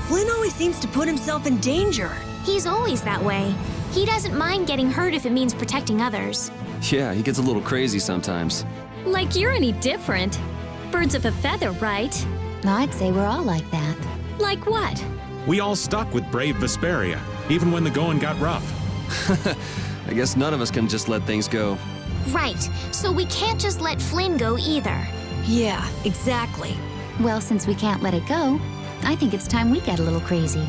Flynn always seems to put himself in danger. He's always that way. He doesn't mind getting hurt if it means protecting others. Yeah, he gets a little crazy sometimes. Like you're any different. Birds of a feather, right? I'd say we're all like that. Like what? We all stuck with brave Vesperia, even when the going got rough. I guess none of us can just let things go. Right, so we can't just let Flynn go either. Yeah, exactly. Well, since we can't let it go, I think it's time we get a little crazy.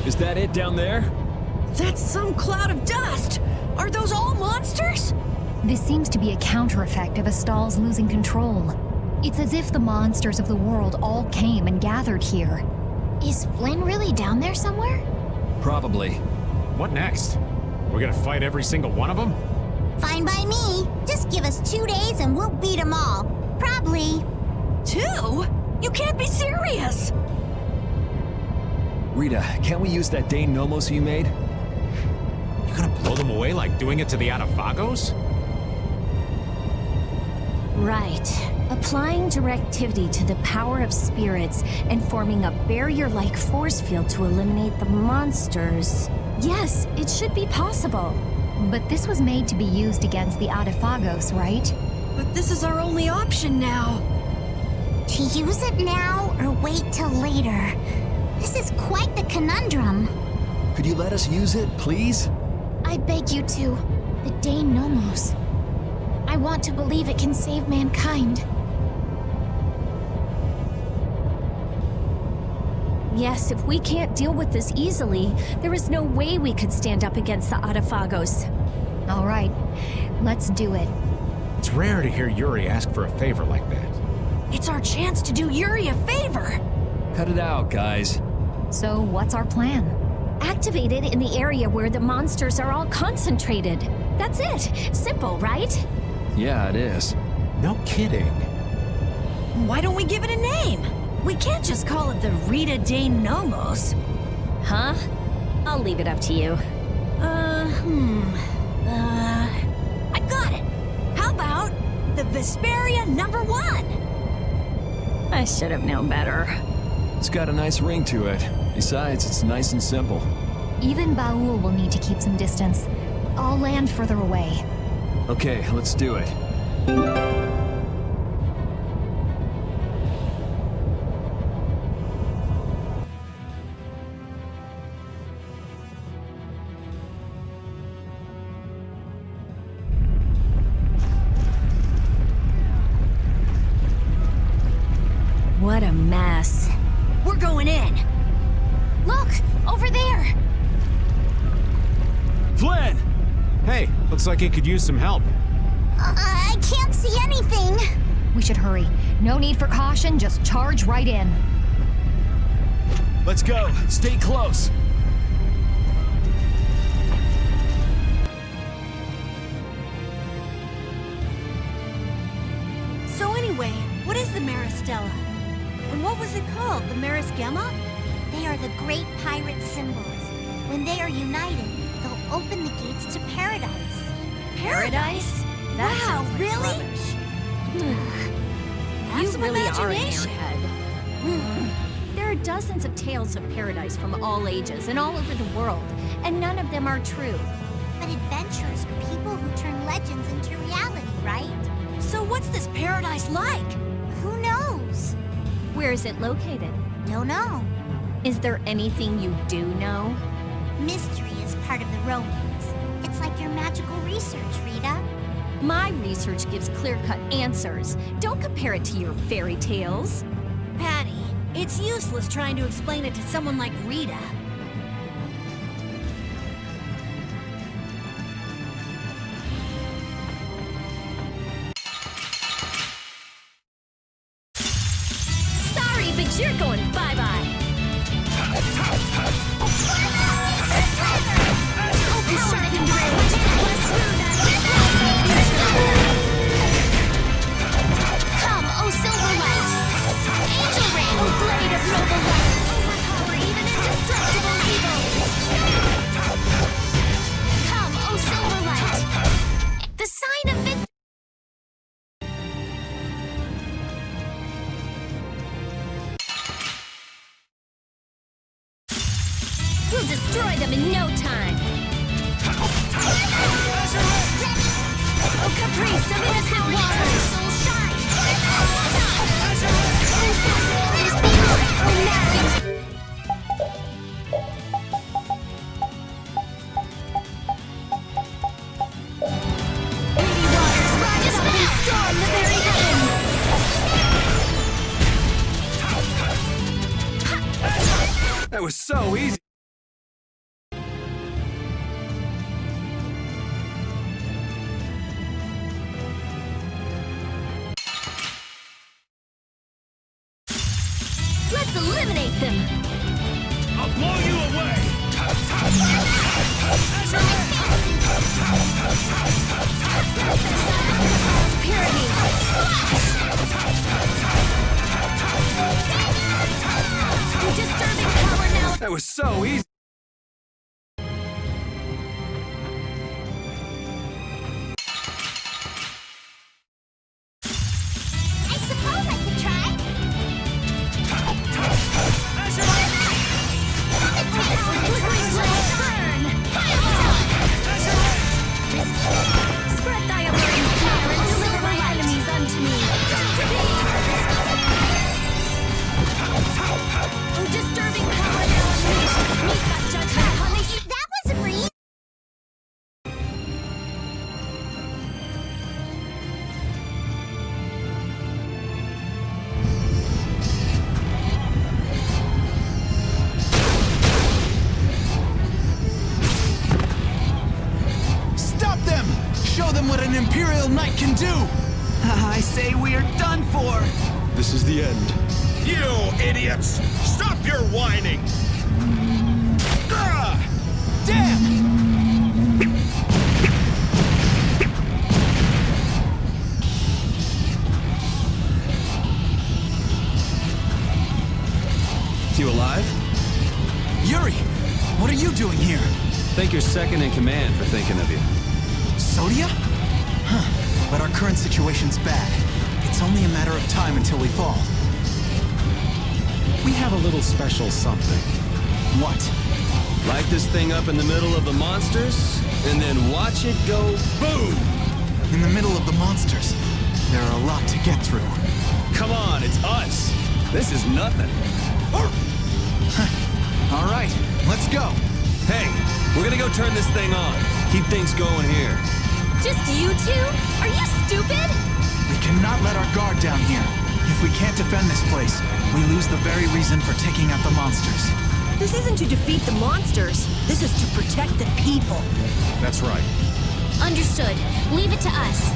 Is that it down there? That's some cloud of dust! Are those all monsters? This seems to be a counter-effect of Astal's losing control. It's as if the monsters of the world all came and gathered here. Is Flynn really down there somewhere? Probably. What next? We're gonna fight every single one of them? Fine by me. Just give us 2 days and we'll beat them all. Probably. 2? You can't be serious! Rita, can't we use that Dane Nomos you made? You're gonna blow them away like doing it to the Adavagos? Right. Applying directivity to the power of spirits and forming a barrier-like force field to eliminate the monsters. Yes, it should be possible. But this was made to be used against the Adavagos, right? But this is our only option now. To use it now or wait till later? This is quite the conundrum. Could you let us use it, please? I beg you to. The Dane Nomos. I want to believe it can save mankind. Yes, if we can't deal with this easily, there is no way we could stand up against the Adavagos. All right, let's do it. It's rare to hear Yuri ask for a favor like that. It's our chance to do Yuri a favor. Cut it out, guys. So what's our plan? Activate it in the area where the monsters are all concentrated. That's it. Simple, right? Yeah, it is. No kidding. Why don't we give it a name? We can't just call it the Rita Dane Nomos. Huh? I'll leave it up to you. I got it. How about the Vesperia #1? I should have known better. It's got a nice ring to it. Besides, it's nice and simple. Even Baul will need to keep some distance. I'll land further away. Okay, let's do it. What a mess. We're going in. Look! Over there! Flynn! Hey, looks like it could use some help. I can't see anything. We should hurry. No need for caution, just charge right in. Let's go. Stay close. So anyway, what is the Maristella? And what was it called? The Maris Gemma? They are the great pirate symbols. When they are united, they'll open the gates to paradise. Paradise? That Wow, sounds like really? rubbish. Have You some really are in your imagination. head. There are dozens of tales of paradise from all ages and all over the world, and none of them are true. But adventurers are people who turn legends into reality, right? So what's this paradise like? Who knows? Where is it located? Don't know. Is there anything you do know? Mystery is part of the romance. It's like your magical research, Rita. My research gives clear-cut answers. Don't compare it to your fairy tales. Patty, it's useless trying to explain it to someone like Rita. Sorry, but you're going bye-bye. Open sharpened blade. Come, oh Silverlight! Angel Ray, oh blade of noble light! Overpower even indestructible evil! Come, oh Silverlight! The sign of victory! We'll destroy them in no time. Oh, caprice of innocent waters. Soul shine! Oh, magic. Lady waters, rise up and storm the very heavens. That was so easy. Let's eliminate them. I'll blow you away! Pyramid. Disturbing power now. That was so easy. I suppose I could try. Spread thy alluring fire and deliver my enemies unto me. Oh, disturbing power now unleashed. Meet that judgment, honey. That was a breeze. Stop them! Show them what an Imperial Knight can do! I say we are done for! This is the end. You idiots! Stop your whining! Ah! Damn! You alive? Yuri, what are you doing here? Thank your second in command for thinking of you. Sodia? Huh. But our current situation's bad. It's only a matter of time until we fall. We have a little special something. What? Light this thing up in the middle of the monsters, and then watch it go boom! In the middle of the monsters. There are a lot to get through. Come on, it's us. This is nothing. All right, let's go. Hey, we're gonna go turn this thing on. Keep things going here. Just you two? Are you stupid? We cannot let our guard down here. If we can't defend this place, we lose the very reason for taking out the monsters. This isn't to defeat the monsters. This is to protect the people. That's right. Understood. Leave it to us.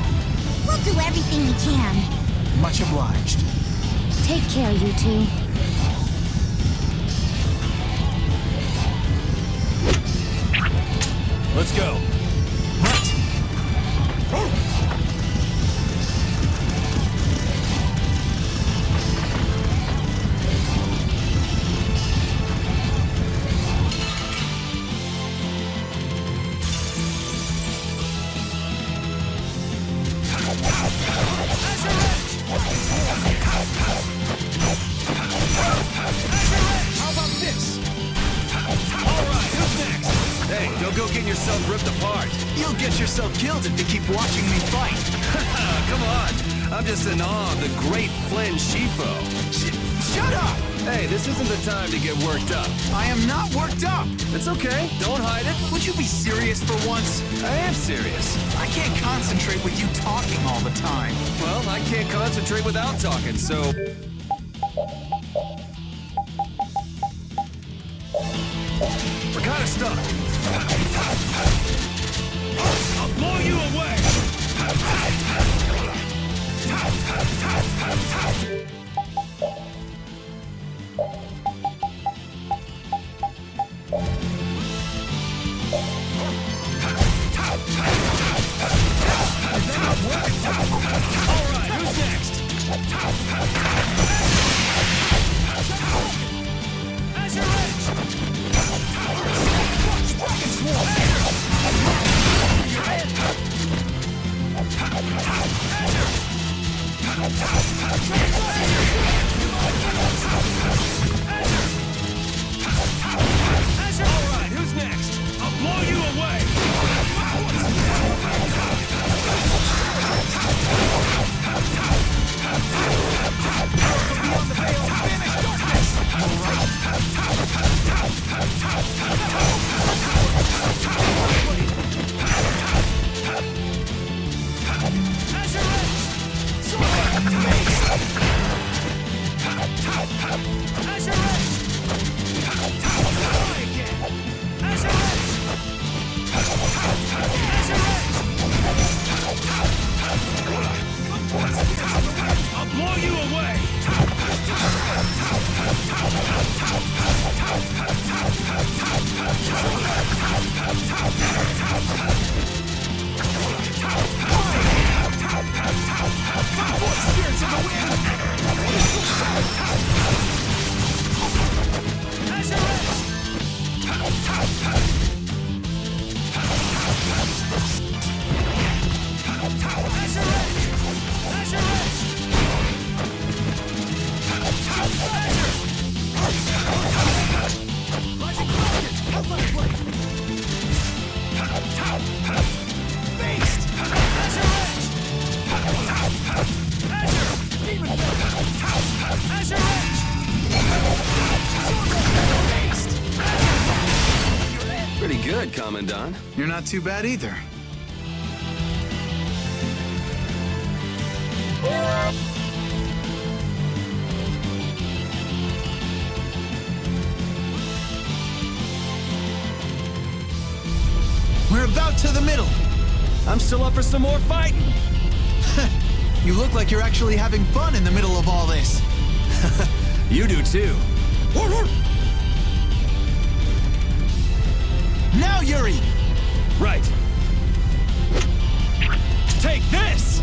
We'll do everything we can. Much obliged. Take care, you two. Let's go. Right. How about this? All right, who's next? Hey, don't go getting yourself ripped apart. You'll get yourself killed if you keep watching me fight. Come on. I'm just in awe of the great Flynn Shifo. Shut up! Hey, this isn't the time to get worked up. I am not worked up. It's okay. Don't hide it. Would you be serious for once? I am serious. I can't concentrate with you talking all the time. Well, I can't concentrate without talking, so... We're kind of stuck. I'll blow you away! All right, who's next? Azure Edge! Alright, who's next? I'll blow you away! I'll blow you away! Spirits of the wind! Pretty good, Commandant. You're not too bad either. We're about to the middle. I'm still up for some more fighting. You look like you're actually having fun in the middle of all this. You do too. Now, Yuri! Right. Take this!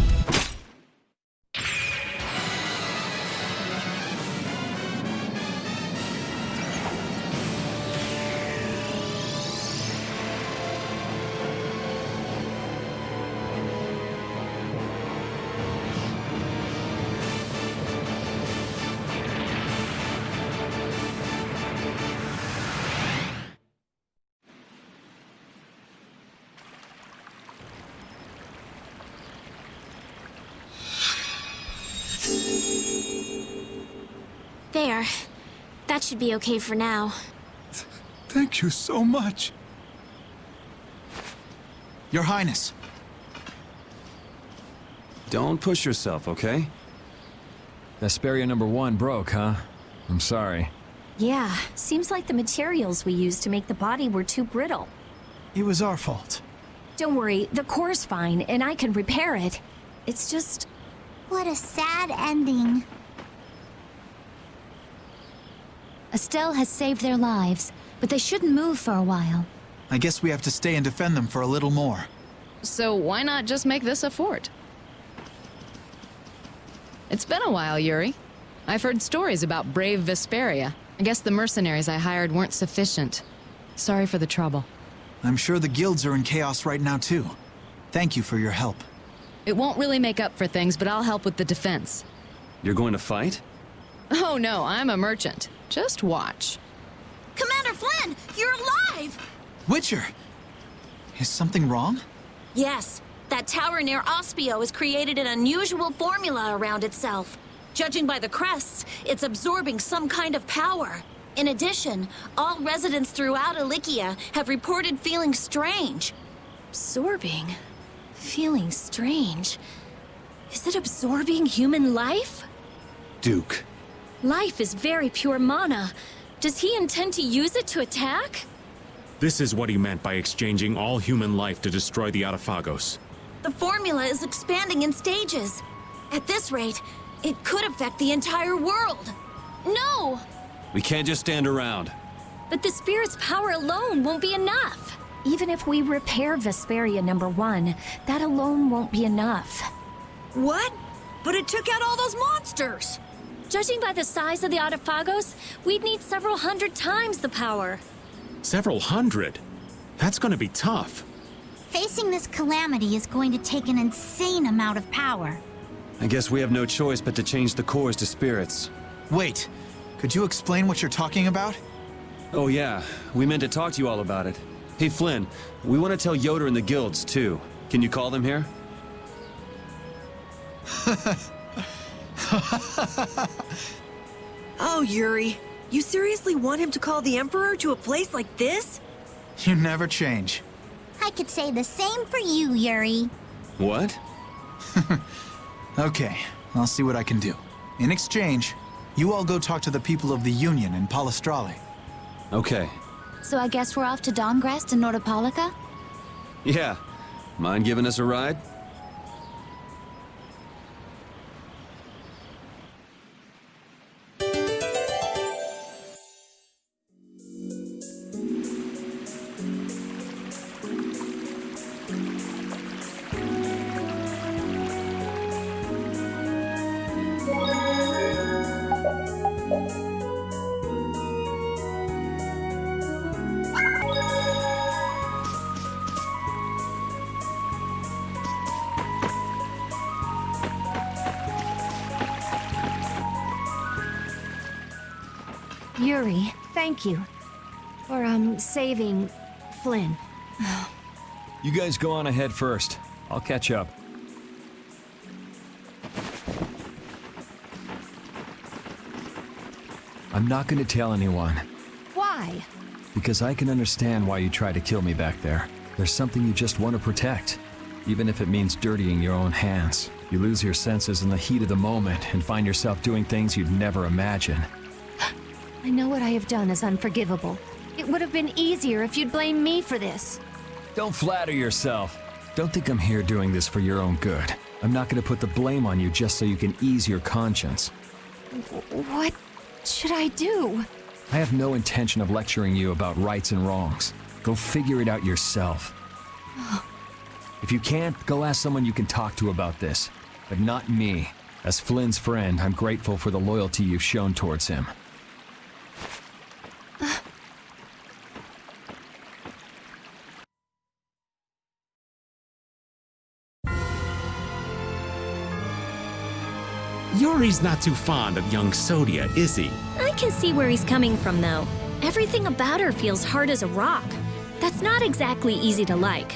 There. That should be okay for now. Thank you so much. Your Highness. Don't push yourself, okay? Vesperia number 1 broke, huh? I'm sorry. Yeah, seems like the materials we used to make the body were too brittle. It was our fault. Don't worry, the core's fine, and I can repair it. It's just... What a sad ending. Estelle has saved their lives, but they shouldn't move for a while. I guess we have to stay and defend them for a little more. So why not just make this a fort? It's been a while, Yuri. I've heard stories about brave Vesperia. I guess the mercenaries I hired weren't sufficient. Sorry for the trouble. I'm sure the guilds are in chaos right now, too. Thank you for your help. It won't really make up for things, but I'll help with the defense. You're going to fight? Oh no, I'm a merchant. Just watch. Commander Flynn, you're alive! Witcher! Is something wrong? Yes, that tower near Ospio has created an unusual formula around itself. Judging by the crests, it's absorbing some kind of power. In addition, all residents throughout Ilikia have reported feeling strange. absorbing. Feeling strange. Is it absorbing human life? Duke. Life is very pure mana. Does he intend to use it to attack? This is what he meant by exchanging all human life to destroy the Autophagos. The formula is expanding in stages. At this rate, it could affect the entire world. No! We can't just stand around. But the spirit's power alone won't be enough. Even if we repair Vesperia #1, that alone won't be enough. What? But it took out all those monsters! Judging by the size of the Autophagos, we'd need several hundred times the power. Several hundred? That's gonna be tough. Facing this calamity is going to take an insane amount of power. I guess we have no choice but to change the cores to spirits. Wait, could you explain what you're talking about? Oh yeah, we meant to talk to you all about it. Hey Flynn, we want to tell Yoder and the guilds too. Can you call them here? Oh, Yuri. You seriously want him to call the Emperor to a place like this? You never change. I could say the same for you, Yuri. What? Okay, I'll see what I can do. In exchange, you all go talk to the people of the Union in Palestrale. Okay. So I guess we're off to Dawngrest and Nordopolica? Yeah. Mind giving us a ride? Yuri, thank you for, saving Flynn. You guys go on ahead first. I'll catch up. I'm not going to tell anyone. Why? Because I can understand why you tried to kill me back there. There's something you just want to protect. Even if it means dirtying your own hands. You lose your senses in the heat of the moment and find yourself doing things you'd never imagine. I know what I have done is unforgivable. It would have been easier if you'd blame me for this. Don't flatter yourself. Don't think I'm here doing this for your own good. I'm not going to put the blame on you just so you can ease your conscience. What should I do? I have no intention of lecturing you about rights and wrongs. Go figure it out yourself. If you can't, go ask someone you can talk to about this. But not me. As Flynn's friend, I'm grateful for the loyalty you've shown towards him. Yuri's not too fond of young Sodia, is he? I can see where he's coming from, though. Everything about her feels hard as a rock. That's not exactly easy to like.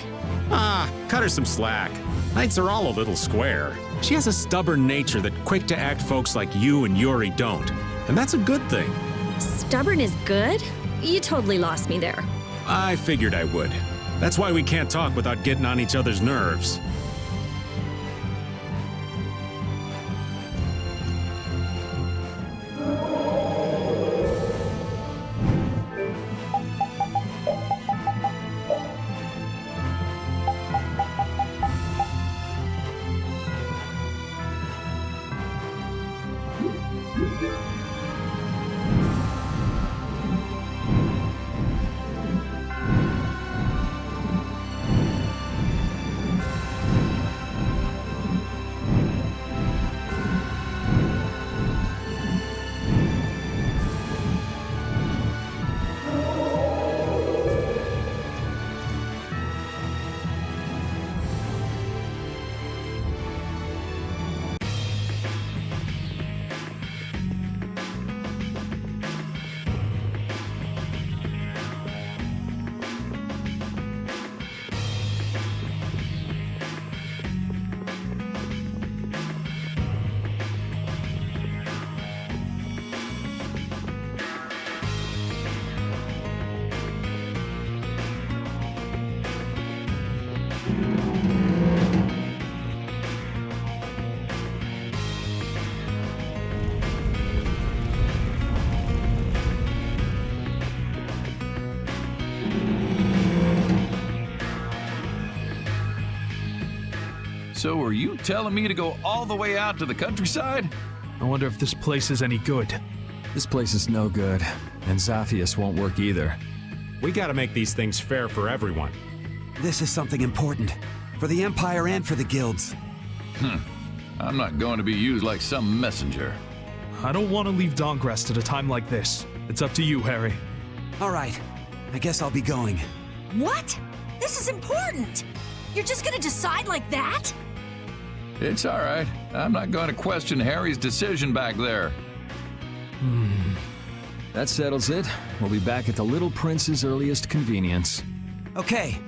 Ah, cut her some slack. Knights are all a little square. She has a stubborn nature that quick-to-act folks like you and Yuri don't. And that's a good thing. Stubborn is good? You totally lost me there. I figured I would. That's why we can't talk without getting on each other's nerves. So are you telling me to go all the way out to the countryside? I wonder if this place is any good. This place is no good, and Zaphius won't work either. We gotta make these things fair for everyone. This is something important. For the Empire and for the guilds. I'm not going to be used like some messenger. I don't want to leave Dawngrest at a time like this. It's up to you, Harry. All right. I guess I'll be going. What? This is important! You're just gonna decide like that? It's all right. I'm not going to question Harry's decision back there. That settles it. We'll be back at the Little Prince's earliest convenience. Okay.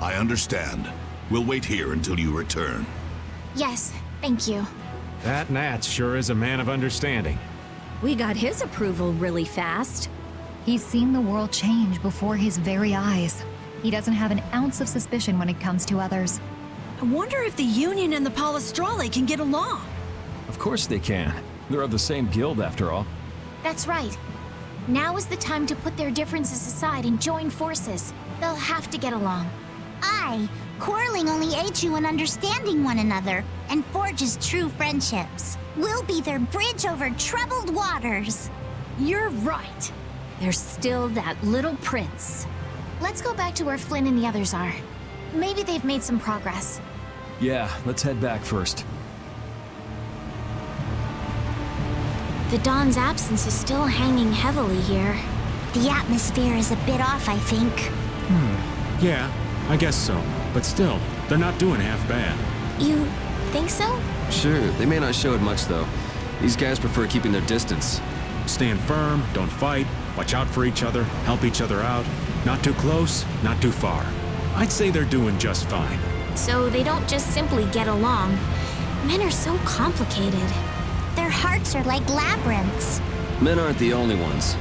I understand. We'll wait here until you return. Yes, thank you. That Nat sure is a man of understanding. We got his approval really fast. He's seen the world change before his very eyes. He doesn't have an ounce of suspicion when it comes to others. I wonder if the Union and the Palestrale can get along. Of course they can. They're of the same guild, after all. That's right. Now is the time to put their differences aside and join forces. They'll have to get along. Aye, quarreling only aids you in understanding one another and forges true friendships. We'll be their bridge over troubled waters. You're right. There's still that little prince. Let's go back to where Flynn and the others are. Maybe they've made some progress. Yeah, let's head back first. The Dawn's absence is still hanging heavily here. The atmosphere is a bit off, I think. Yeah, I guess so. But still, they're not doing half bad. You think so? Sure, they may not show it much, though. These guys prefer keeping their distance. Stand firm, don't fight, watch out for each other, help each other out. Not too close, not too far. I'd say they're doing just fine. So they don't just simply get along. Men are so complicated. Their hearts are like labyrinths. Men aren't the only ones.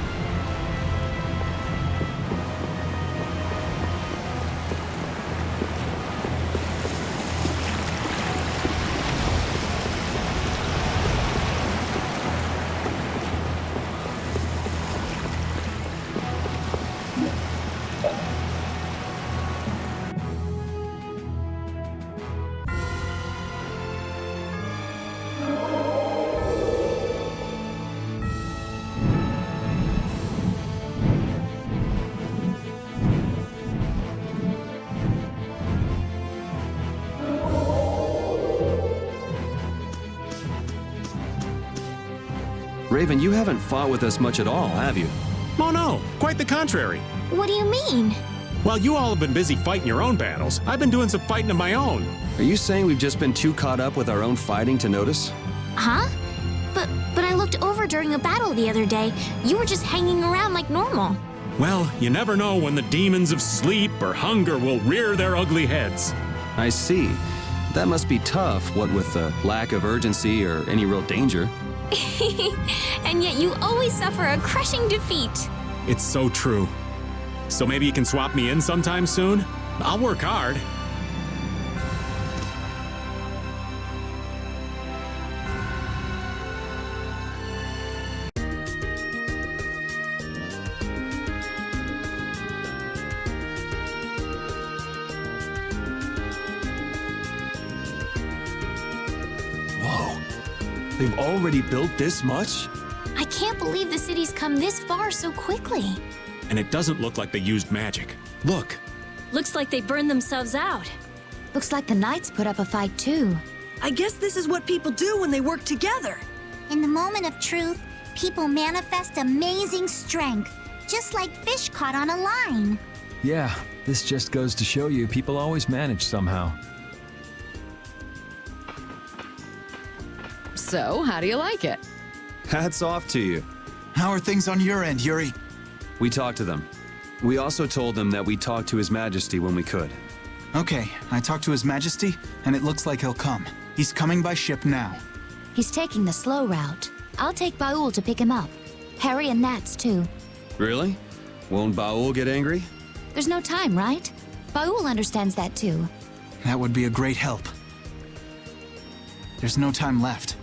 Raven, you haven't fought with us much at all, have you? Oh no, quite the contrary. What do you mean? While you all have been busy fighting your own battles, I've been doing some fighting of my own. Are you saying we've just been too caught up with our own fighting to notice? Huh? But I looked over during a battle the other day. You were just hanging around like normal. Well, you never know when the demons of sleep or hunger will rear their ugly heads. I see. That must be tough, what with the lack of urgency or any real danger. And yet you always suffer a crushing defeat. It's so true. So maybe you can swap me in sometime soon? I'll work hard. They've already built this much? I can't believe the city's come this far so quickly. And it doesn't look like they used magic. Look. Looks like they burned themselves out. Looks like the Knights put up a fight too. I guess this is what people do when they work together. In the moment of truth, people manifest amazing strength, just like fish caught on a line. Yeah, this just goes to show you people always manage somehow. So, how do you like it? Hats off to you. How are things on your end, Yuri? We talked to them. We also told them that we'd talk to His Majesty when we could. Okay, I talked to His Majesty, and it looks like he'll come. He's coming by ship now. He's taking the slow route. I'll take Baul to pick him up. Harry and Nats, too. Really? Won't Baul get angry? There's no time, right? Baul understands that, too. That would be a great help. There's no time left.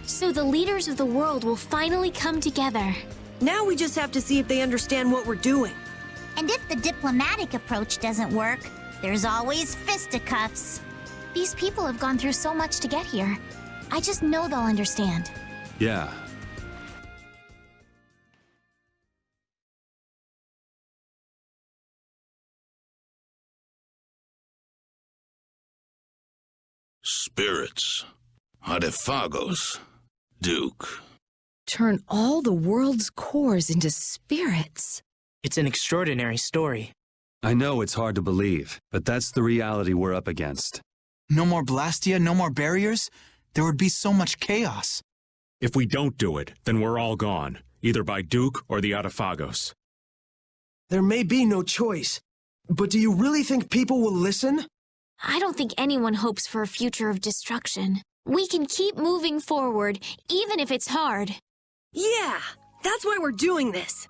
So the leaders of the world will finally come together. Now we just have to see if they understand what we're doing. And if the diplomatic approach doesn't work, there's always fisticuffs. These people have gone through so much to get here. I just know they'll understand. Yeah. Spirits. Artefagos. Duke. Turn all the world's cores into spirits. It's an extraordinary story. I know it's hard to believe, but that's the reality we're up against. No more Blastia, no more barriers? There would be so much chaos. If we don't do it, then we're all gone, either by Duke or the Artefagos. There may be no choice, but do you really think people will listen? I don't think anyone hopes for a future of destruction. We can keep moving forward, even if it's hard. Yeah, that's why we're doing this.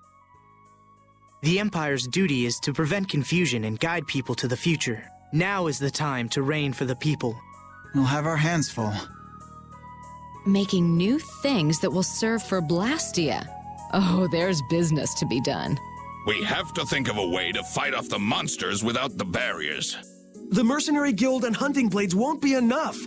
The Empire's duty is to prevent confusion and guide people to the future. Now is the time to reign for the people. We'll have our hands full. Making new things that will serve for Blastia. Oh, there's business to be done. We have to think of a way to fight off the monsters without the barriers. The Mercenary Guild and Hunting Blades won't be enough.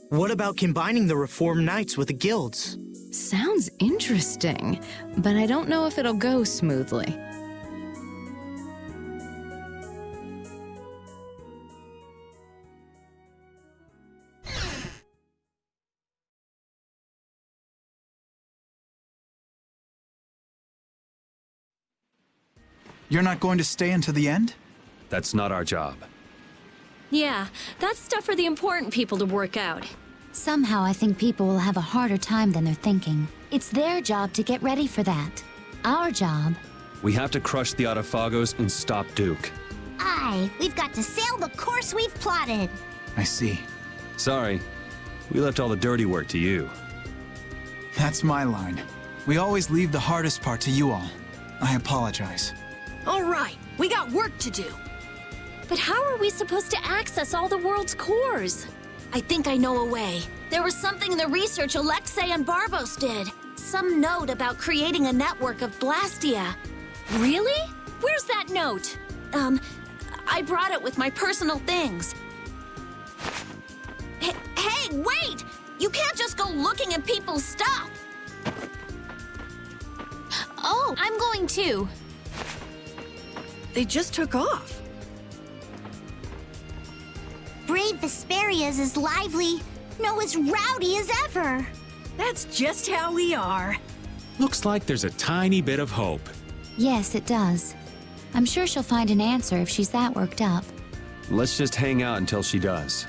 What about combining the Reformed Knights with the guilds? Sounds interesting, but I don't know if it'll go smoothly. You're not going to stay until the end? That's not our job. Yeah, that's stuff for the important people to work out. Somehow I think people will have a harder time than they're thinking. It's their job to get ready for that. Our job... We have to crush the Autophagos and stop Duke. Aye, we've got to sail the course we've plotted. I see. Sorry, we left all the dirty work to you. That's my line. We always leave the hardest part to you all. I apologize. All right, we got work to do. But how are we supposed to access all the world's cores? I think I know a way. There was something in the research Alexei and Barbos did. Some note about creating a network of Blastia. Really? Where's that note? I brought it with my personal things. Hey, wait! You can't just go looking at people's stuff! Oh, I'm going too. They just took off. Brave Vesperia is as lively, no, as rowdy as ever. That's just how we are. Looks like there's a tiny bit of hope. Yes, it does. I'm sure she'll find an answer if she's that worked up. Let's just hang out until she does.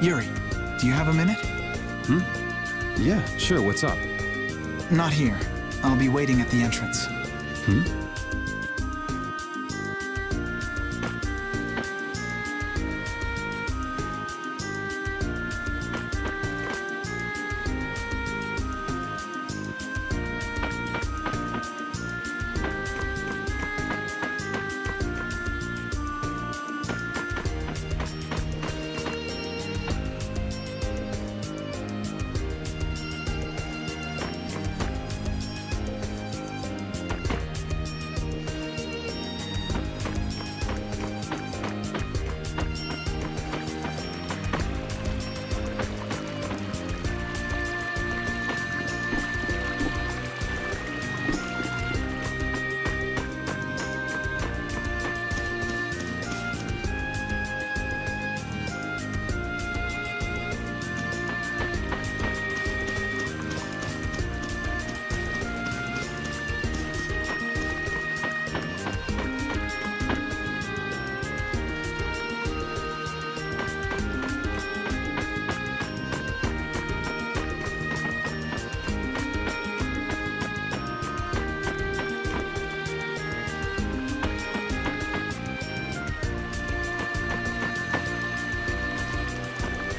Yuri, do you have a minute? Yeah, sure, what's up? Not here. I'll be waiting at the entrance.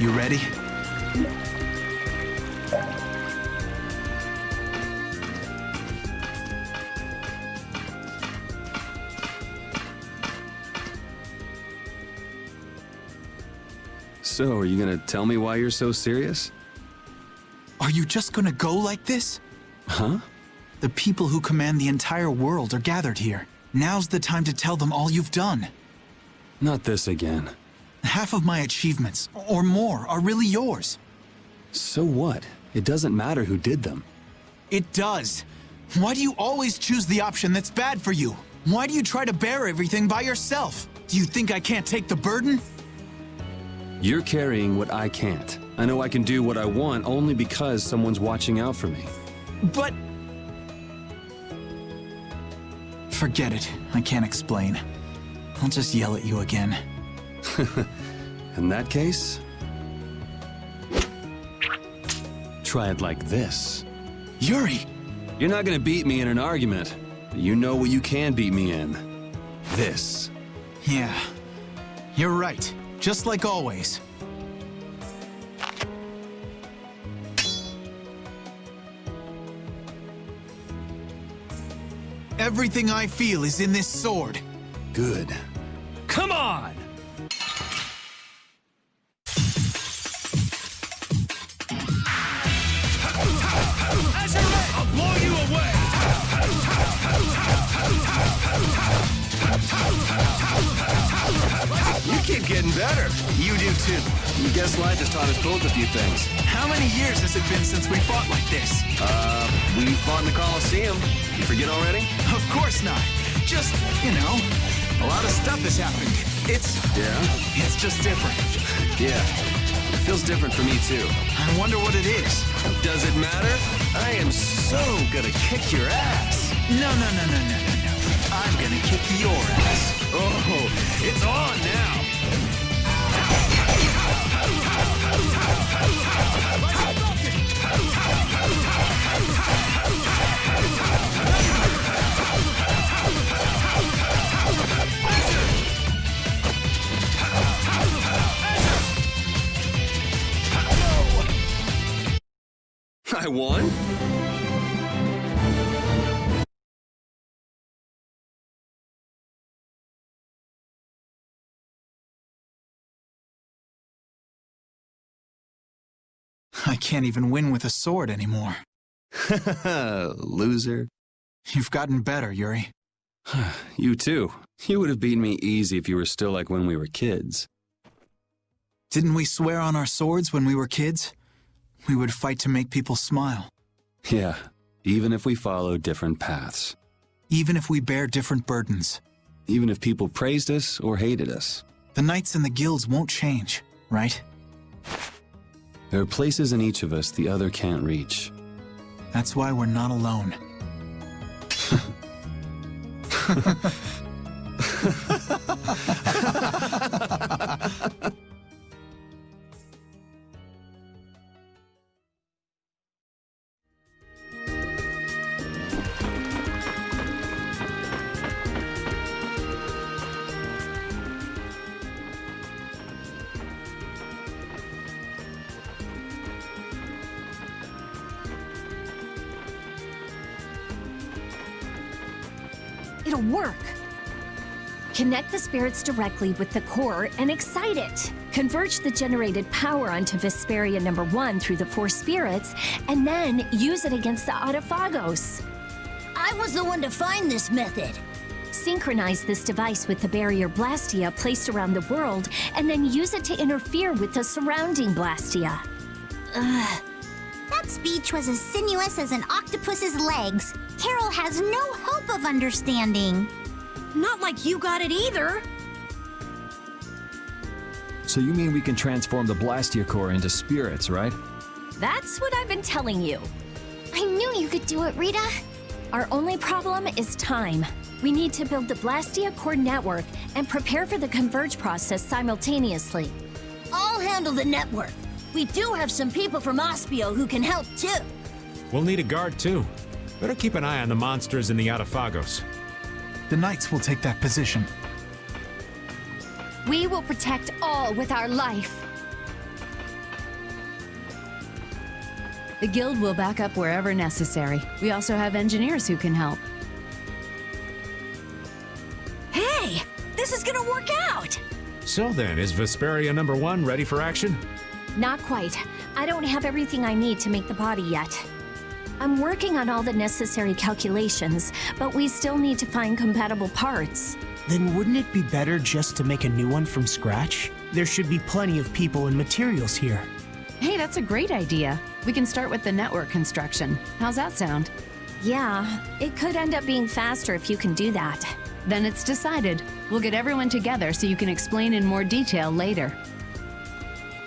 You ready? So, are you gonna tell me why you're so serious? Are you just gonna go like this? Huh? The people who command the entire world are gathered here. Now's the time to tell them all you've done. Not this again. Half of my achievements, or more, are really yours. So what? It doesn't matter who did them. It does. Why do you always choose the option that's bad for you? Why do you try to bear everything by yourself? Do you think I can't take the burden? You're carrying what I can't. I know I can do what I want only because someone's watching out for me. But... Forget it. I can't explain. I'll just yell at you again. In that case, try it like this. Yuri! You're not gonna beat me in an argument, but you know what you can beat me in. This. Yeah, you're right. Just like always. Everything I feel is in this sword. Good. Come on! I'll blow you away! You keep getting better. You do too. Guess life has taught us both a few things. How many years has it been since we fought like this? We fought in the Coliseum. You forget already? Of course not. Just, you know, a lot of stuff has happened. It's just different. Yeah. It feels different for me too. I wonder what it is. Does it matter? I am so gonna kick your ass. No. I'm gonna kick your ass. Oh, it's on now. I won? I can't even win with a sword anymore. Loser. You've gotten better, Yuri. You too. You would have beaten me easy if you were still like when we were kids. Didn't we swear on our swords when we were kids? We would fight to make people smile. Yeah, even if we follow different paths. Even if we bear different burdens. Even if people praised us or hated us. The knights and the guilds won't change, right? There are places in each of us the other can't reach. That's why we're not alone. It'll work. Connect the spirits directly with the core and excite it. Converge the generated power onto Vesperia number 1 through the 4 spirits, and then use it against the Autophagos. I was the one to find this method. Synchronize this device with the barrier Blastia placed around the world, and then use it to interfere with the surrounding Blastia. That speech was as sinuous as an octopus's legs. Carol has no hope of understanding. Not like you got it either. So you mean we can transform the Blastia core into spirits, right? That's what I've been telling you. I knew you could do it, Rita. Our only problem is time. We need to build the Blastia core network and prepare for the Converge process simultaneously. I'll handle the network. We do have some people from Aspio who can help too. We'll need a guard too. Better keep an eye on the monsters in the Autophagos. The Knights will take that position. We will protect all with our life. The guild will back up wherever necessary. We also have engineers who can help. Hey, this is gonna work out! So then, is Vesperia number 1 ready for action? Not quite. I don't have everything I need to make the body yet. I'm working on all the necessary calculations, but we still need to find compatible parts. Then wouldn't it be better just to make a new one from scratch? There should be plenty of people and materials here. Hey, that's a great idea. We can start with the network construction. How's that sound? Yeah, it could end up being faster if you can do that. Then it's decided. We'll get everyone together so you can explain in more detail later.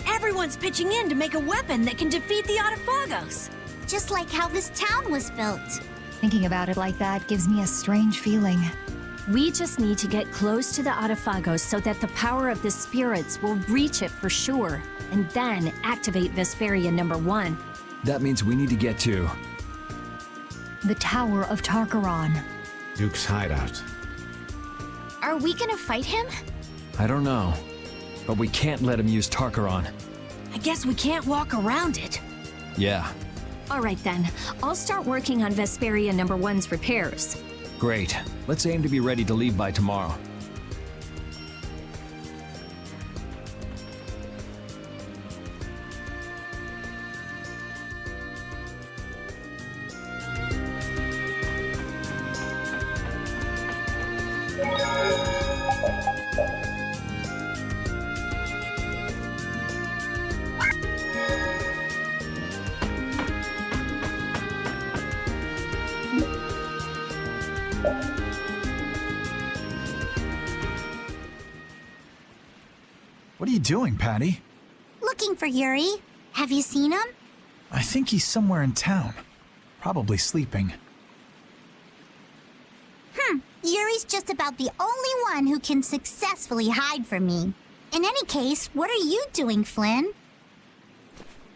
Everyone's pitching in to make a weapon that can defeat the Autophagos. Just like how this town was built. Thinking about it like that gives me a strange feeling. We just need to get close to the Autophagos so that the power of the spirits will reach it for sure, and then activate Vesperia number 1. That means we need to get to... the Tower of Tarkaron. Duke's hideout. Are we gonna fight him? I don't know. But we can't let him use Tarkaron. I guess we can't walk around it. Yeah. All right then, I'll start working on Vesperia number 1's repairs. Great. Let's aim to be ready to leave by tomorrow. What are you doing, Patty? Looking for Yuri. Have you seen him? I think he's somewhere in town. Probably sleeping. Yuri's just about the only one who can successfully hide from me. In any case, what are you doing, Flynn?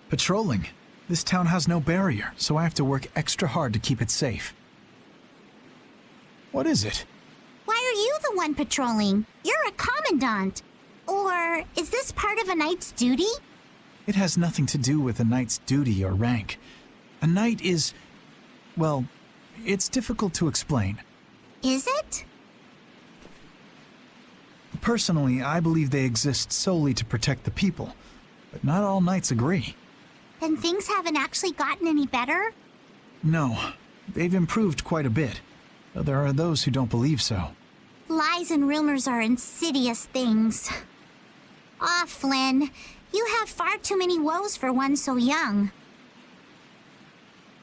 Patrolling. This town has no barrier, so I have to work extra hard to keep it safe. What is it? Why are you the one patrolling? You're a commandant. Or is this part of a knight's duty? It has nothing to do with a knight's duty or rank. A knight is... well, it's difficult to explain. Is it? Personally, I believe they exist solely to protect the people, but not all knights agree. Then things haven't actually gotten any better? No, they've improved quite a bit, though there are those who don't believe so. Lies and rumors are insidious things. Ah, Flynn, you have far too many woes for one so young.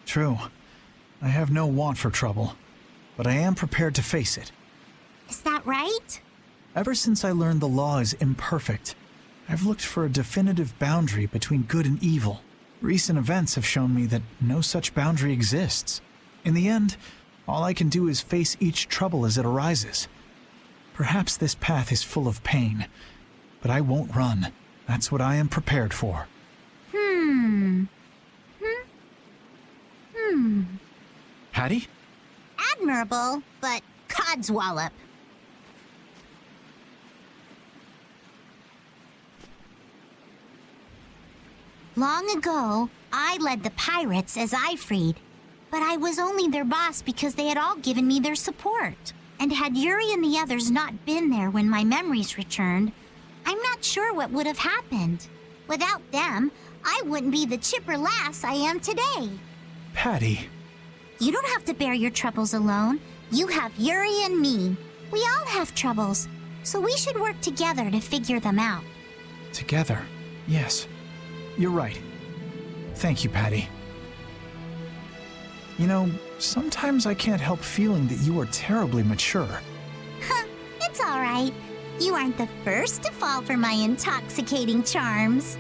True. I have no want for trouble, but I am prepared to face it. Is that right? Ever since I learned the law is imperfect, I've looked for a definitive boundary between good and evil. Recent events have shown me that no such boundary exists. In the end, all I can do is face each trouble as it arises. Perhaps this path is full of pain, but I won't run. That's what I am prepared for. Hattie? Admirable, but codswallop. Long ago, I led the pirates as I freed, but I was only their boss because they had all given me their support. And had Yuri and the others not been there when my memories returned, I'm not sure what would have happened. Without them, I wouldn't be the chipper lass I am today. Patty. You don't have to bear your troubles alone. You have Yuri and me. We all have troubles, so we should work together to figure them out. Together. Yes. You're right. Thank you, Patty. You know, sometimes I can't help feeling that you are terribly mature. It's all right. You aren't the first to fall for my intoxicating charms.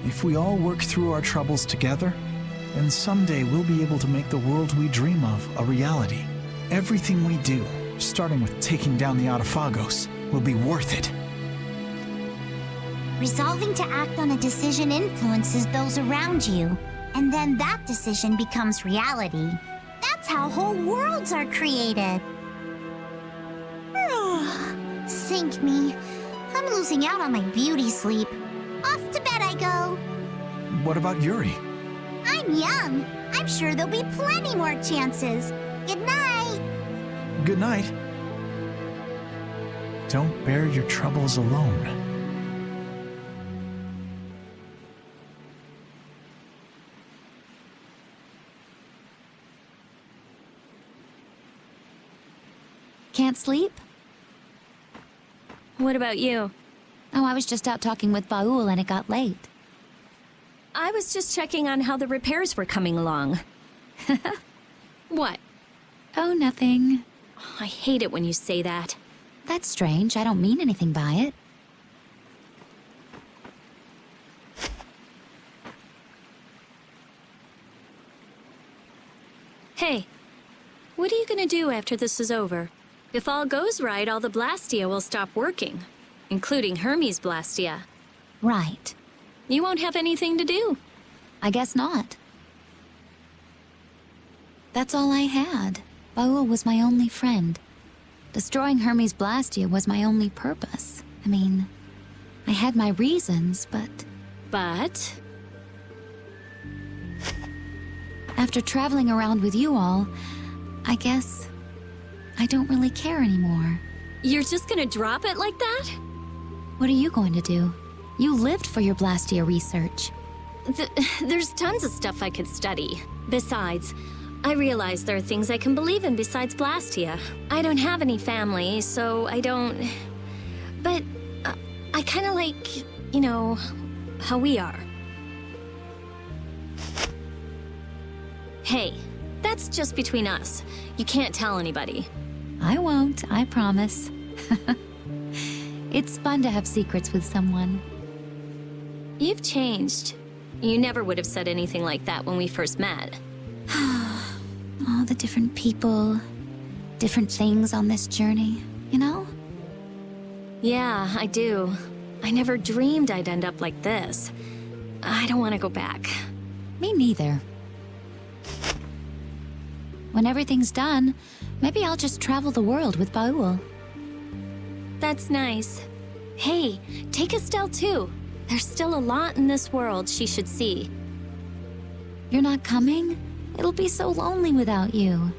If we all work through our troubles together, then someday we'll be able to make the world we dream of a reality. Everything we do, starting with taking down the Autophagos, will be worth it. Resolving to act on a decision influences those around you, and then that decision becomes reality. That's how whole worlds are created. Sink me. I'm losing out on my beauty sleep. Off to bed I go. What about Yuri? I'm young. I'm sure there'll be plenty more chances. Good night. Good night. Don't bear your troubles alone. Can't sleep? What about you? Oh, I was just out talking with Baul and it got late. I was just checking on how the repairs were coming along. What? Oh, nothing. I hate it when you say that. That's strange. I don't mean anything by it. Hey, what are you gonna do after this is over? If all goes right, all the Blastia will stop working, including Hermes' Blastia. Right. You won't have anything to do. I guess not. That's all I had. Baul was my only friend. Destroying Hermes' Blastia was my only purpose. I mean, I had my reasons, but... But? After traveling around with you all, I guess I don't really care anymore. You're just gonna drop it like that? What are you going to do? You lived for your Blastia research. There's tons of stuff I could study. Besides, I realize there are things I can believe in besides Blastia. I don't have any family, so I don't... But I kinda like, you know, how we are. Hey, that's just between us. You can't tell anybody. I won't, I promise. It's fun to have secrets with someone. You've changed. You never would have said anything like that when we first met. All the different people, different things on this journey, you know? Yeah, I do. I never dreamed I'd end up like this. I don't want to go back. Me neither. When everything's done, maybe I'll just travel the world with Baul. That's nice. Hey, take Estelle too. There's still a lot in this world she should see. You're not coming? It'll be so lonely without you.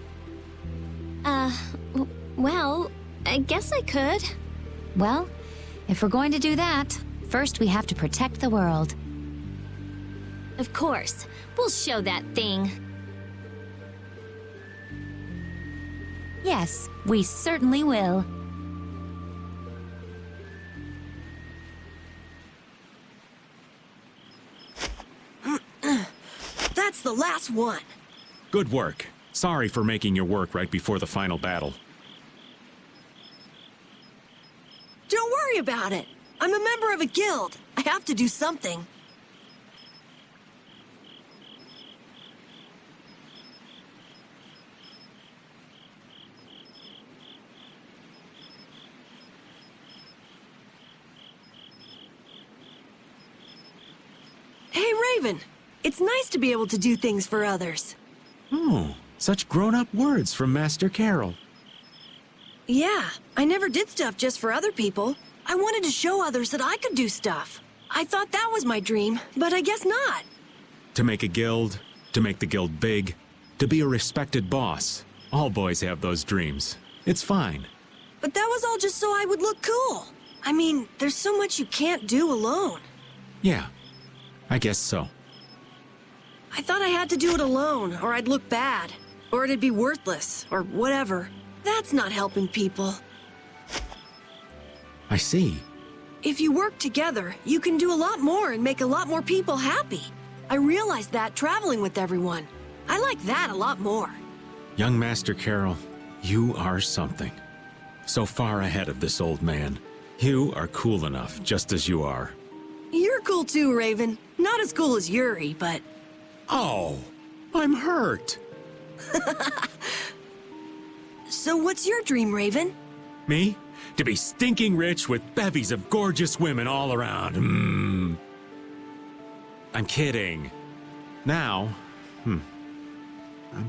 Well, I guess I could. Well, if we're going to do that, first we have to protect the world. Of course. We'll show that thing. Yes, we certainly will. That's the last one. Good work. Sorry for making your work right before the final battle. Don't worry about it. I'm a member of a guild. I have to do something. Hey, Raven. It's nice to be able to do things for others. Oh, such grown-up words from Master Carol. Yeah, I never did stuff just for other people. I wanted to show others that I could do stuff. I thought that was my dream, but I guess not. To make a guild, to make the guild big, to be a respected boss. All boys have those dreams. It's fine. But that was all just so I would look cool. I mean, there's so much you can't do alone. Yeah, I guess so. I thought I had to do it alone, or I'd look bad. Or it'd be worthless, or whatever. That's not helping people. I see. If you work together, you can do a lot more and make a lot more people happy. I realized that traveling with everyone. I like that a lot more. Young Master Carol, you are something. So far ahead of this old man. You are cool enough, just as you are. You're cool too, Raven. Not as cool as Yuri, but... Oh, I'm hurt. So what's your dream, Raven? Me? To be stinking rich with bevies of gorgeous women all around. I'm kidding. Now, I'm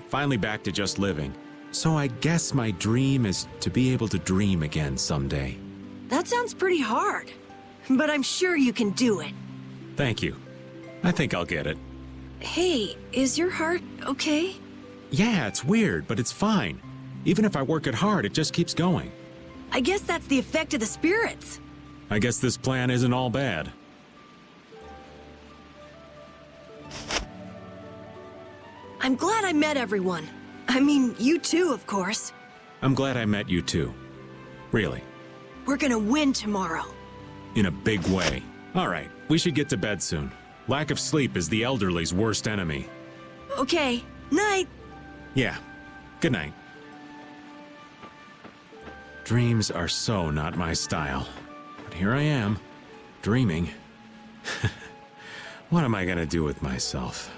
finally back to just living. So I guess my dream is to be able to dream again someday. That sounds pretty hard. But I'm sure you can do it. Thank you. I think I'll get it. Hey, is your heart okay? Yeah, it's weird, but it's fine. Even if I work it hard, it just keeps going. I guess that's the effect of the spirits. I guess this plan isn't all bad. I'm glad I met everyone. I mean, you too, of course. I'm glad I met you too. Really. We're gonna win tomorrow. In a big way. All right, we should get to bed soon. Lack of sleep is the elderly's worst enemy. Okay, night. Yeah, good night. Dreams are so not my style. But here I am, dreaming. What am I gonna do with myself?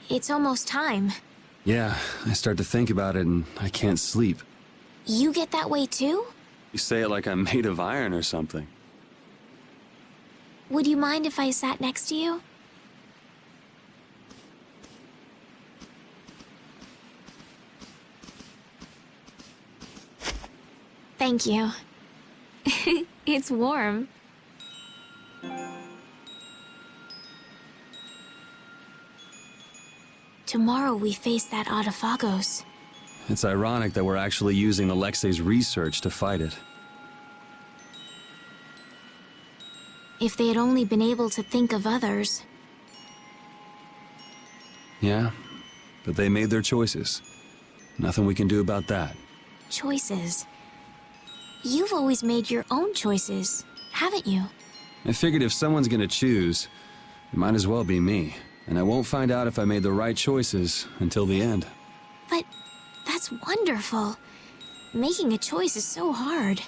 It's almost time. Yeah, I start to think about it and I can't sleep. You get that way too? You say it like I'm made of iron or something. Would you mind if I sat next to you? Thank you. It's warm. Tomorrow we face that Autophagos. It's ironic that we're actually using Alexei's research to fight it. If they had only been able to think of others. Yeah, but they made their choices. Nothing we can do about that. Choices. You've always made your own choices, haven't you? I figured if someone's gonna choose, it might as well be me. And I won't find out if I made the right choices until the end. But that's wonderful. Making a choice is so hard.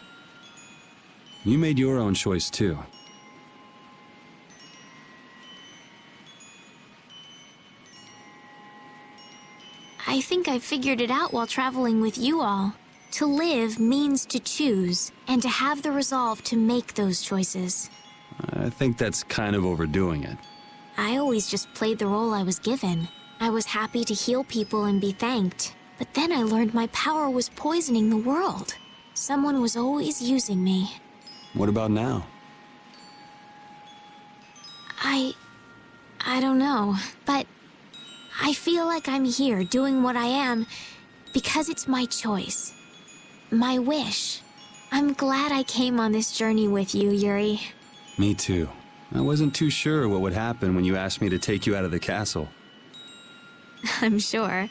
You made your own choice too. I think I figured it out while traveling with you all. To live means to choose, and to have the resolve to make those choices. I think that's kind of overdoing it. I always just played the role I was given. I was happy to heal people and be thanked. But then I learned my power was poisoning the world. Someone was always using me. What about now? I don't know, but I feel like I'm here doing what I am because it's my choice. My wish. I'm glad I came on this journey with you, Yuri. Me too. I wasn't too sure what would happen when you asked me to take you out of the castle. I'm sure.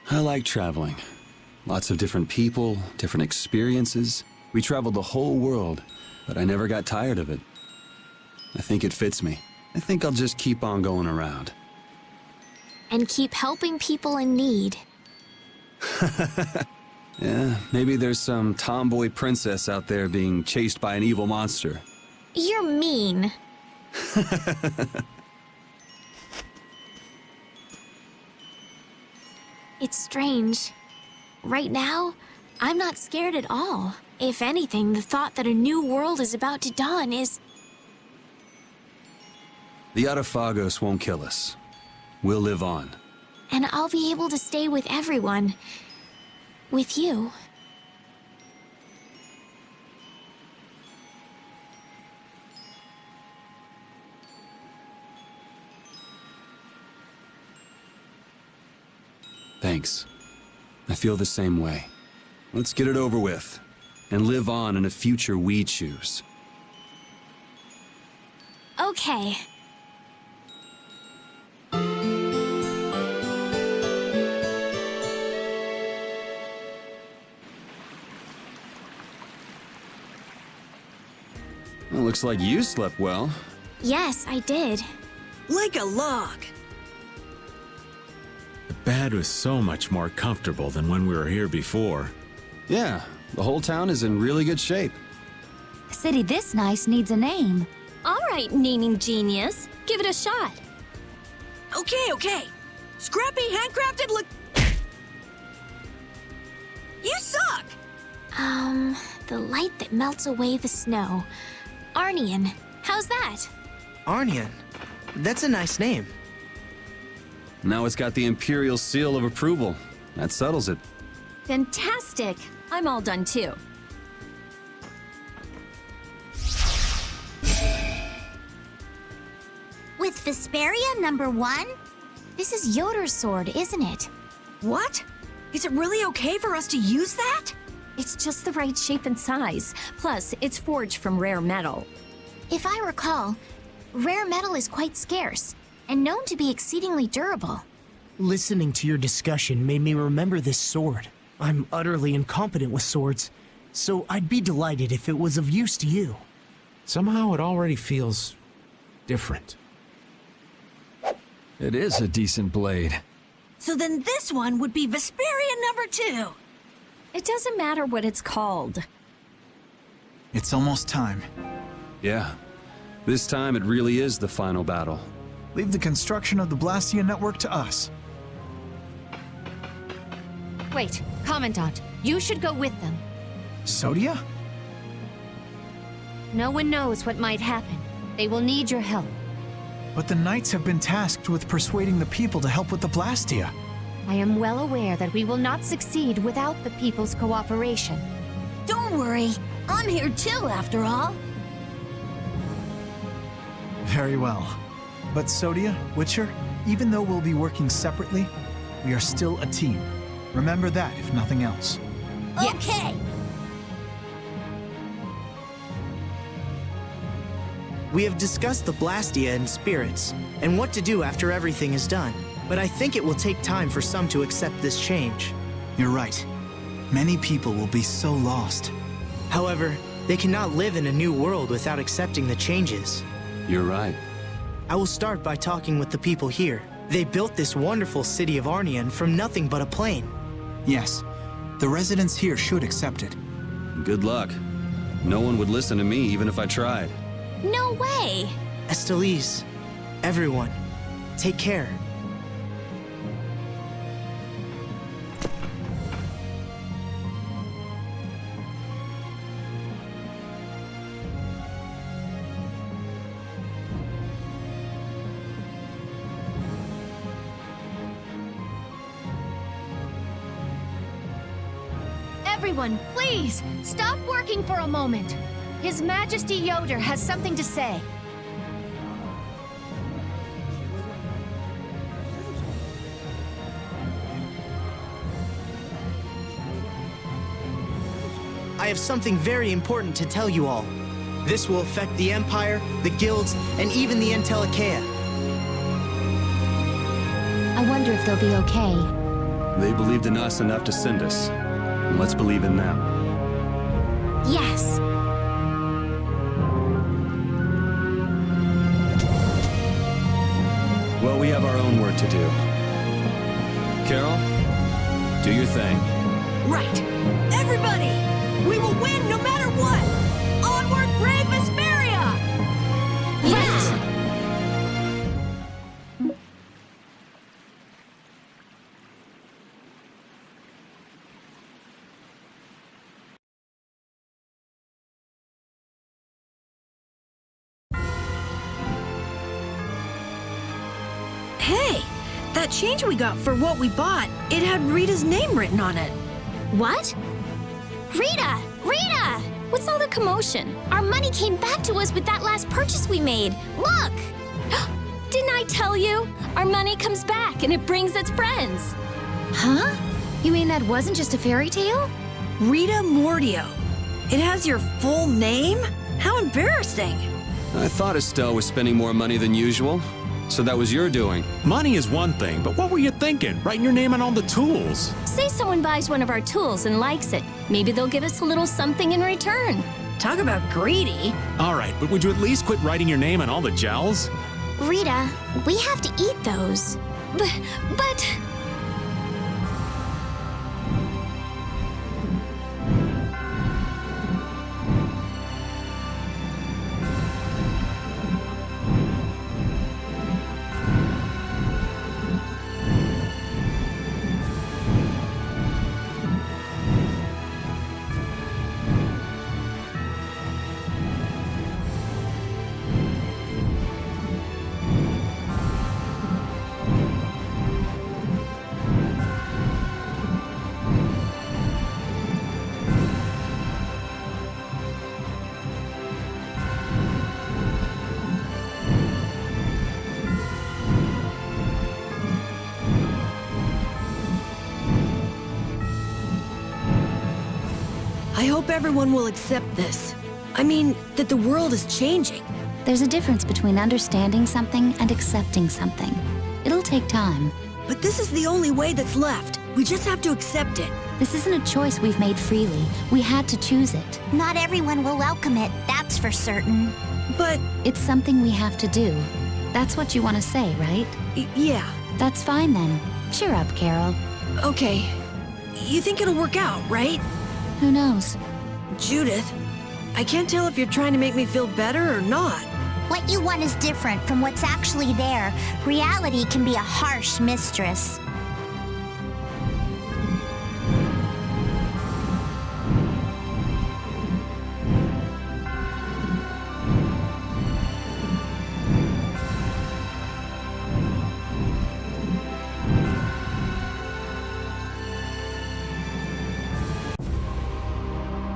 I like traveling. Lots of different people, different experiences. We traveled the whole world, but I never got tired of it. I think it fits me. I think I'll just keep on going around. And keep helping people in need. Yeah, maybe there's some tomboy princess out there being chased by an evil monster. You're mean. It's strange. Right now, I'm not scared at all. If anything, the thought that a new world is about to dawn is... The Autophagos won't kill us. We'll live on. And I'll be able to stay with everyone. With you. Thanks. I feel the same way. Let's get it over with, and live on in a future we choose. Okay. Well, looks like you slept well. Yes, I did. Like a log. The bed was so much more comfortable than when we were here before. Yeah, the whole town is in really good shape. A city this nice needs a name. All right, naming genius. Give it a shot. Okay. Scrappy, handcrafted, look. You suck! The light that melts away the snow. Arnian, how's that? Arnian? That's a nice name. Now it's got the Imperial seal of approval. That settles it. Fantastic. I'm all done too. With Vesperia #1? This is Yoder's sword, isn't it? What? Is it really okay for us to use that? It's just the right shape and size. Plus, it's forged from rare metal. If I recall, rare metal is quite scarce, and known to be exceedingly durable. Listening to your discussion made me remember this sword. I'm utterly incompetent with swords, so I'd be delighted if it was of use to you. Somehow it already feels different. It is a decent blade. So then this one would be Vesperia #2. It doesn't matter what it's called. It's almost time. Yeah, this time it really is the final battle. Leave the construction of the Blastia network to us. Wait, Commandant, you should go with them. Sodia? No one knows what might happen. They will need your help. But the Knights have been tasked with persuading the people to help with the Blastia. I am well aware that we will not succeed without the people's cooperation. Don't worry. I'm here too, after all. Very well. But Sodia, Witcher, even though we'll be working separately, we are still a team. Remember that, if nothing else. Okay. We have discussed the Blastia and spirits, and what to do after everything is done. But I think it will take time for some to accept this change. You're right. Many people will be so lost. However, they cannot live in a new world without accepting the changes. You're right. I will start by talking with the people here. They built this wonderful city of Arnian from nothing but a plain. Yes, the residents here should accept it. Good luck. No one would listen to me even if I tried. No way! Estelise, everyone, take care. Everyone, please, stop working for a moment. His Majesty Yoder has something to say. I have something very important to tell you all. This will affect the Empire, the guilds, and even the Entelekea. I wonder if they'll be okay. They believed in us enough to send us. Let's believe in them. Yes. Well, we have our own work to do. Carol, do your thing. Right. Everybody! We will win no matter what! Onward, brave Vesperia! Yes! Hey, that change we got for what we bought, it had Rita's name written on it. What? Rita! Rita! What's all the commotion? Our money came back to us with that last purchase we made. Look! Didn't I tell you? Our money comes back and it brings its friends. Huh? You mean that wasn't just a fairy tale? Rita Mordio. It has your full name? How embarrassing. I thought Estelle was spending more money than usual, so that was your doing. Money is one thing, but what were you thinking? Writing your name on all the tools? Say someone buys one of our tools and likes it. Maybe they'll give us a little something in return. Talk about greedy. All right, but would you at least quit writing your name on all the gels? Rita, we have to eat those. But... I hope everyone will accept this. I mean, that the world is changing. There's a difference between understanding something and accepting something. It'll take time. But this is the only way that's left. We just have to accept it. This isn't a choice we've made freely. We had to choose it. Not everyone will welcome it, that's for certain. But... It's something we have to do. That's what you want to say, right? Yeah. That's fine then. Cheer up, Carol. Okay. You think it'll work out, right? Who knows? Judith, I can't tell if you're trying to make me feel better or not. What you want is different from what's actually there. Reality can be a harsh mistress.